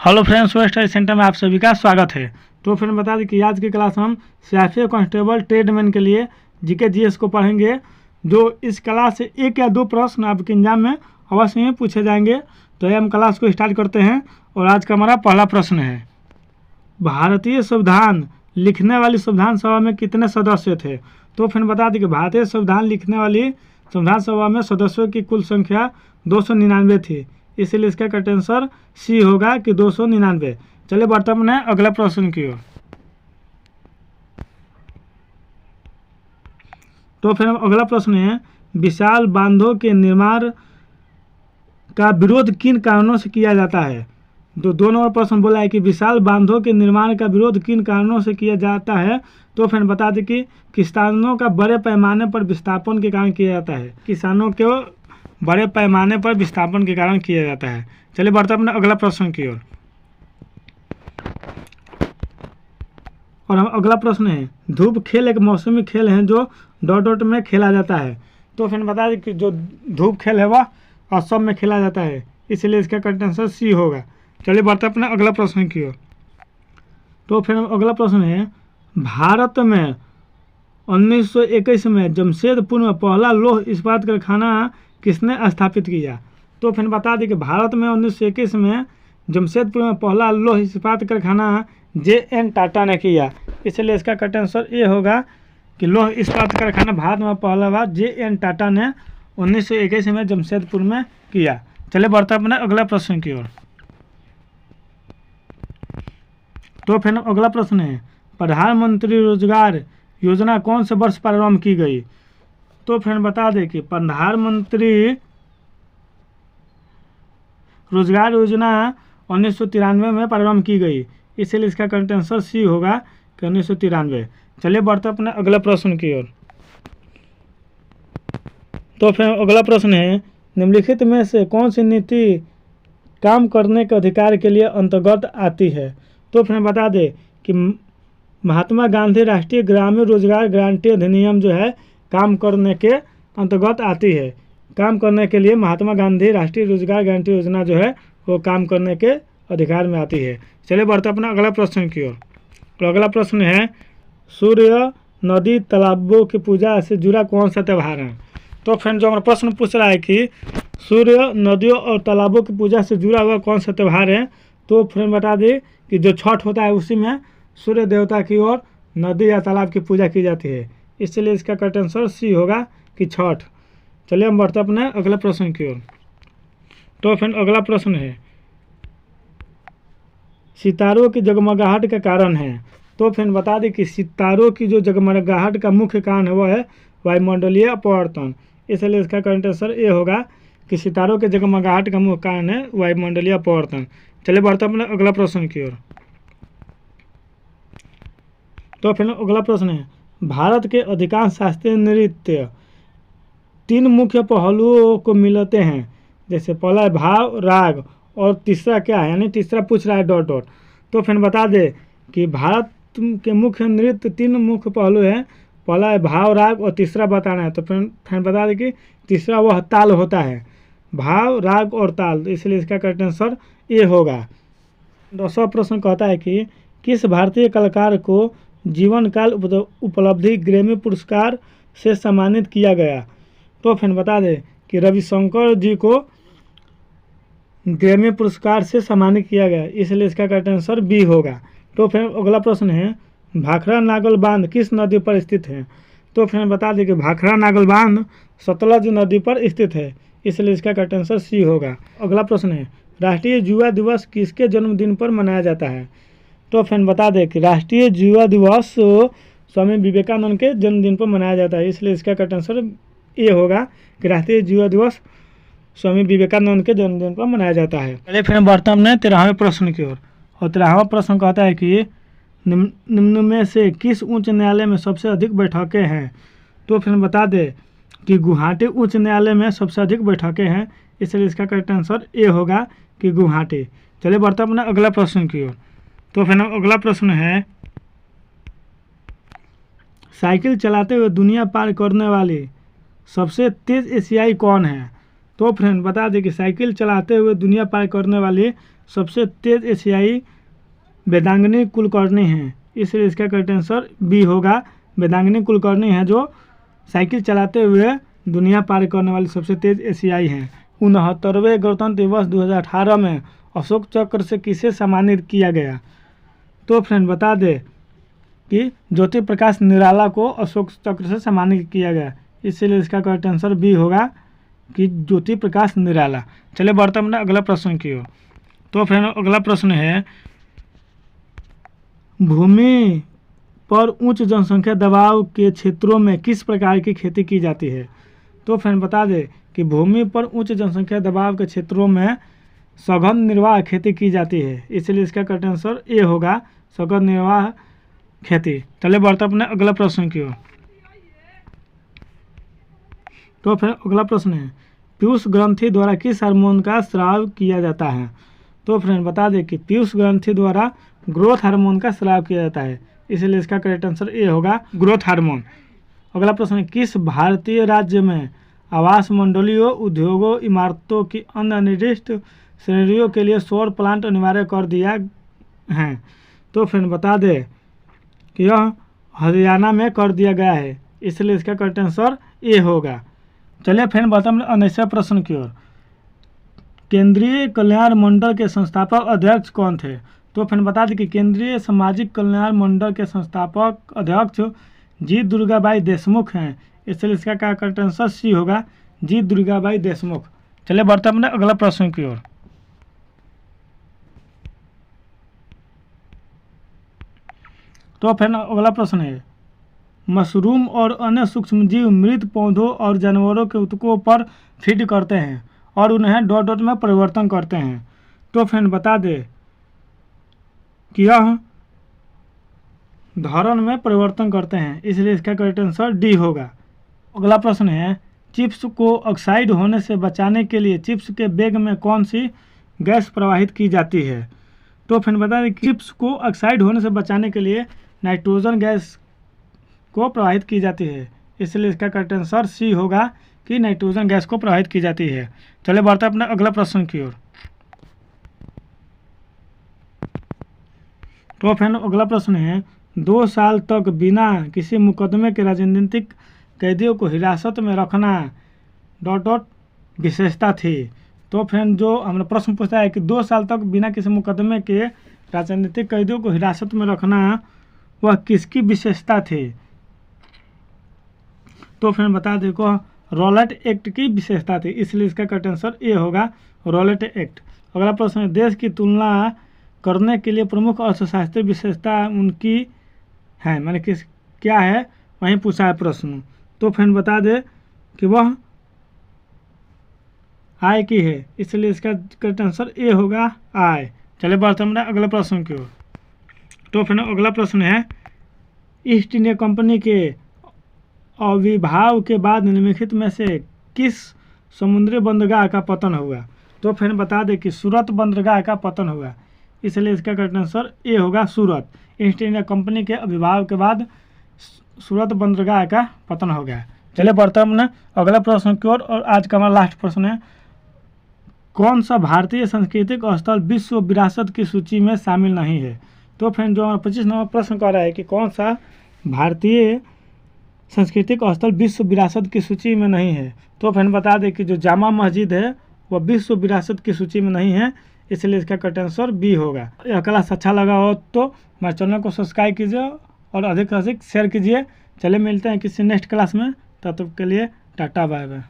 Hello friends, study centre में आप सभी का स्वागत है। तो फ्रेंड बता दें कि आज की क्लास हम सीआरपीएफ कांस्टेबल ट्रेडमैन के लिए जीके जीएस को पढ़ेंगे। जो इस क्लास से एक या दो प्रश्न आपके एग्जाम में अवश्य ही पूछे जाएंगे। तो ये हम क्लास को स्टार्ट करते हैं और आज का हमारा पहला प्रश्न है, भारतीय संविधान लिखने वाली संविधान सभा में कितने सदस्य थे। तो फ्रेंड बता दें कि भारतीय संविधान लिखने वाली संविधान सभा में सदस्यों की कुल संख्या 299 थी, इसलिए इसका करेक्ट आंसर सी होगा कि 299। चलिए बढ़ते हैं अगला प्रश्न की ओर। तो फिर अगला प्रश्न है, विशाल बांधों के निर्माण का विरोध किन कारणों से किया जाता है। तो दो नंबर प्रश्न बोला है कि विशाल बांधों के निर्माण का विरोध किन कारणों से किया जाता है। तो फिर बता दें कि किसानों का बड़े पैमाने पर विस्थापन के कारण किया जाता है। किसानों के बड़े पैमाने पर विस्थापन के कारण किया जाता है। चलिए बढ़ते हैं अगला प्रश्न की ओर। और हम अगला प्रश्न है, धूप खेल एक मौसमी खेल है जो डॉट डॉट में खेला जाता है। तो फिर बता दें कि जो धूप खेल है वह असम में खेला जाता है, इसलिए इसका करेक्ट आंसर सी होगा। चलिए बढ़ते हैं अगला प्रश्न की ओर। तो फिर अगला प्रश्न है, भारत में 1921 में जमशेदपुर में पहला लौह इस्पात कारखाना किसने स्थापित किया। तो फिर बता दें कि भारत में 1921 में जमशेदपुर में पहला लौह इस्पात कारखाना जे.एन. टाटा ने किया, इसलिए इसका करेक्ट आंसर ये होगा कि लौह इस्पात कारखाना भारत में पहला बार जे.एन. टाटा ने 1921 में जमशेदपुर में किया। चलिए बढ़ते हैं अगला प्रश्न की ओर। तो फिर अगला प्रश्न है, प्रधानमंत्री रोजगार योजना कौन से वर्ष प्रारंभ की गई। तो फिर बता दें कि प्रधानमंत्री रोजगार योजना 1993 में प्रारंभ की गई, इसलिए इसका करेक्ट आंसर सी होगा कि 1993। चलिए बढ़ते अपने अगला प्रश्न की ओर। तो फिर अगला प्रश्न है, निम्नलिखित में से कौन सी नीति काम करने के अधिकार के लिए अंतर्गत आती है। तो फिर बता दें कि महात्मा गांधी राष्ट्रीय ग्रामीण रोजगार गारंटी अधिनियम जो है काम करने के अंतर्गत आती है। काम करने के लिए महात्मा गांधी राष्ट्रीय रोजगार गारंटी योजना जो है वो काम करने के अधिकार में आती है। चलिए बढ़ते अपना अगला प्रश्न की ओर। तो अगला प्रश्न है, सूर्य नदी तालाबों की पूजा से जुड़ा कौन सा त्यौहार है। तो फ्रेंड जो हमारा प्रश्न पूछ रहा है कि सूर्य नदियों और तालाबों की पूजा से जुड़ा हुआ कौन सा त्यौहार है। तो फ्रेंड बता दें कि जो छठ होता है उसी में सूर्य देवता की ओर नदी या तालाब की पूजा की जाती है, इसलिए इसका करेक्ट आंसर सी होगा कि छठ। चलिए हम बढ़ते अपने अगला प्रश्न की ओर। तो फिर अगला प्रश्न है, सितारों की जगमगाहट का कारण है। तो फिर बता दें कि सितारों की जो जगमगाहट का मुख्य कारण है वह है वायुमंडलीय अपवर्तन, इसलिए इसका करेक्ट आंसर ये होगा कि सितारों के जगमगाहट का मुख्य कारण है वायुमंडलीय अपवर्तन। चलिए बढ़ते अपने अगला प्रश्न की ओर। तो फिर अगला प्रश्न है, भारत के अधिकांश शास्त्रीय नृत्य 3 मुख्य पहलुओं को मिलते हैं, जैसे पहला है भाव राग और तीसरा क्या है, यानी तीसरा पूछ रहा है डॉट डॉट। तो फिर बता दे कि भारत के मुख्य नृत्य 3 मुख्य पहलू हैं, पहला है भाव राग और तीसरा बताना है। तो फिर बता दें कि तीसरा वह ताल होता है, भाव राग और ताल, इसलिए इसका करेक्ट आंसर ये होगा। 10वां प्रश्न कहता है कि किस भारतीय कलाकार को जीवन काल उपलब्धि ग्रैमी पुरस्कार से सम्मानित किया गया। तो फिर बता दें कि रविशंकर जी को ग्रैमी पुरस्कार से सम्मानित किया गया, इसलिए इसका करेक्ट आंसर बी होगा। तो फिर अगला प्रश्न है, भाखड़ा नागल बांध किस नदी पर स्थित है। तो फिर बता दें कि भाखड़ा नागल बांध सतलज नदी पर स्थित है, इसलिए इसका करेक्ट आंसर सी होगा। अगला प्रश्न है, राष्ट्रीय युवा दिवस किसके जन्मदिन पर मनाया जाता है। तो फिर बता दें कि राष्ट्रीय युवा दिवस स्वामी विवेकानंद के जन्मदिन पर मनाया जाता है, इसलिए इसका करेक्ट आंसर ये होगा कि राष्ट्रीय युवा दिवस स्वामी विवेकानंद के जन्मदिन पर मनाया जाता है। चलिए फिर बढ़ते हैं 13वें प्रश्न की ओर। और 13वां प्रश्न कहता है कि निम्न में से किस उच्च न्यायालय में सबसे अधिक बैठकें हैं। तो फिर बता दें कि गुवाहाटी उच्च न्यायालय में सबसे अधिक बैठकें हैं, इसलिए इसका करेक्ट आंसर ये होगा कि गुवाहाटी। चलिए बढ़ते अपना अगला प्रश्न की ओर। तो फिर अगला प्रश्न है, साइकिल चलाते हुए दुनिया पार करने वाली सबसे तेज एशियाई कौन है। तो फ्रेंड बता दें कि साइकिल चलाते हुए दुनिया पार करने वाली सबसे तेज एशियाई वेदांगिनी कुलकर्णी हैं, इसलिए इसका करेक्ट आंसर बी होगा। वेदांगिनी कुलकर्णी है जो साइकिल चलाते हुए दुनिया पार करने वाली सबसे तेज एशियाई हैं। 69वें गणतंत्र दिवस 2018 में अशोक चक्र से किसे सम्मानित किया गया? तो फ्रेंड बता दें कि ज्योति प्रकाश निराला को अशोक चक्र से सम्मानित किया गया, इसलिए इसका करेक्ट आंसर बी होगा कि ज्योति प्रकाश निराला। चलिए बढ़ते हैं अगला प्रश्न की ओर। तो फ्रेंड अगला प्रश्न है, भूमि पर उच्च जनसंख्या दबाव के क्षेत्रों में किस प्रकार की खेती की जाती है? तो फ्रेंड बता दें कि भूमि पर उच्च जनसंख्या दबाव के क्षेत्रों में सघन निर्वाह खेती की जाती है, इसलिए इसका करेक्ट आंसर ए होगा, सघन निर्वाह खेती। चलिए बढ़ते अपने अगला प्रश्न की ओर। तो फिर अगला प्रश्न है, पीयूष ग्रंथि द्वारा किस हार्मोन का स्राव किया जाता है? तो फ्रेंड बता दें कि पीयूष ग्रंथि द्वारा ग्रोथ हार्मोन का स्राव किया जाता है, इसलिए इसका करेक्ट आंसर ए होगा, ग्रोथ हार्मोन। अगला प्रश्न है, किस भारतीय राज्य में आवास मंडलियों, उद्योगों, इमारतों की अन्य निर्दिष्ट श्रेणियों के लिए सौर प्लांट अनिवार्य कर दिया है? तो फ्रेंड बता दें कि यह हरियाणा में कर दिया गया है, इसलिए इसका करेक्ट आंसर ए होगा। चलिए फ्रेंड बढ़ते हैं 19वें प्रश्न की ओर। केंद्रीय कल्याण मंडल के संस्थापक अध्यक्ष कौन थे? तो फ्रेंड बता दें कि केंद्रीय सामाजिक कल्याण मंडल के संस्थापक अध्यक्ष जी दुर्गाबाई देशमुख हैं, इसलिए इसका क्या करेक्ट आंसर सी होगा, जी दुर्गाबाई देशमुख। चलिए बढ़ते हैं अगला प्रश्न की ओर। तो फ्रेंड अगला प्रश्न है, मशरूम और अन्य सूक्ष्मजीव मृत पौधों और जानवरों के ऊतकों पर फीड करते हैं और उन्हें डॉट डॉट में परिवर्तन करते हैं। तो फ्रेंड बता दें कि यह धरण में परिवर्तन करते हैं, इसलिए इसका करेक्ट आंसर डी होगा। अगला प्रश्न है, चिप्स को ऑक्साइड होने से बचाने के लिए चिप्स के बैग में कौन सी गैस प्रवाहित की जाती है? तो फ्रेंड बता दें चिप्स को ऑक्साइड होने से बचाने के लिए नाइट्रोजन गैस को प्रवाहित की जाती है, इसलिए इसका करेक्ट आंसर सी होगा कि नाइट्रोजन गैस को प्रवाहित की जाती है। चलिए बढ़ते हैं अपने अगला प्रश्न की ओर। तो फ्रेंड अगला प्रश्न है, 2 साल तक बिना किसी मुकदमे के राजनीतिक कैदियों को हिरासत में रखना डॉट डॉट विशेषता थी। तो फ्रेंड जो हमने प्रश्न पूछा है कि 2 साल तक बिना किसी मुकदमे के राजनीतिक कैदियों को हिरासत में रखना वह किसकी विशेषता थी? तो फ्रेंड बता दें को रॉलेट एक्ट की विशेषता थी, इसलिए इसका करेक्ट आंसर ए होगा, रॉलेट एक्ट। अगला प्रश्न है, देश की तुलना करने के लिए प्रमुख अर्थशास्त्रीय विशेषता उनकी है, मैंने किस क्या है वहीं पूछा है प्रश्न। तो फ्रेंड बता दें कि वह आय की है, इसलिए इसका करेक्ट आंसर ए होगा, आय। चलिए बढ़ते हैं अगले प्रश्न की ओर। तो फ्रेंड अगला प्रश्न है, ईस्ट इंडिया कंपनी के आविर्भाव के बाद निम्नलिखित में से किस समुद्री बंदरगाह का पतन हुआ? तो फ्रेंड बता दें कि सूरत बंदरगाह का पतन हुआ, इसलिए इसका करेक्ट आंसर ए होगा, सूरत। ईस्ट इंडिया कंपनी के आविर्भाव के बाद सूरत बंदरगाह का पतन हो गया। चलिए बढ़ते हैं अगला प्रश्न की ओर, और आज का हमारा लास्ट प्रश्न है, कौन सा भारतीय सांस्कृतिक स्थल विश्व विरासत की सूची में शामिल नहीं है? तो फ्रेंड जो हमारा 25 नंबर प्रश्न कह रहा है कि कौन सा भारतीय सांस्कृतिक स्थल विश्व विरासत की सूची में नहीं है? तो फ्रेंड बता दें कि जो जामा मस्जिद है वह विश्व विरासत की सूची में नहीं है, इसलिए इसका करेक्ट आंसर बी होगा। यह क्लास अच्छा लगा हो तो हमारे चैनल को सब्सक्राइब कीजिए और अधिक से अधिक शेयर कीजिए। चलिए मिलते हैं किसी नेक्स्ट क्लास में, तब तक के लिए टाटा बाय बाय।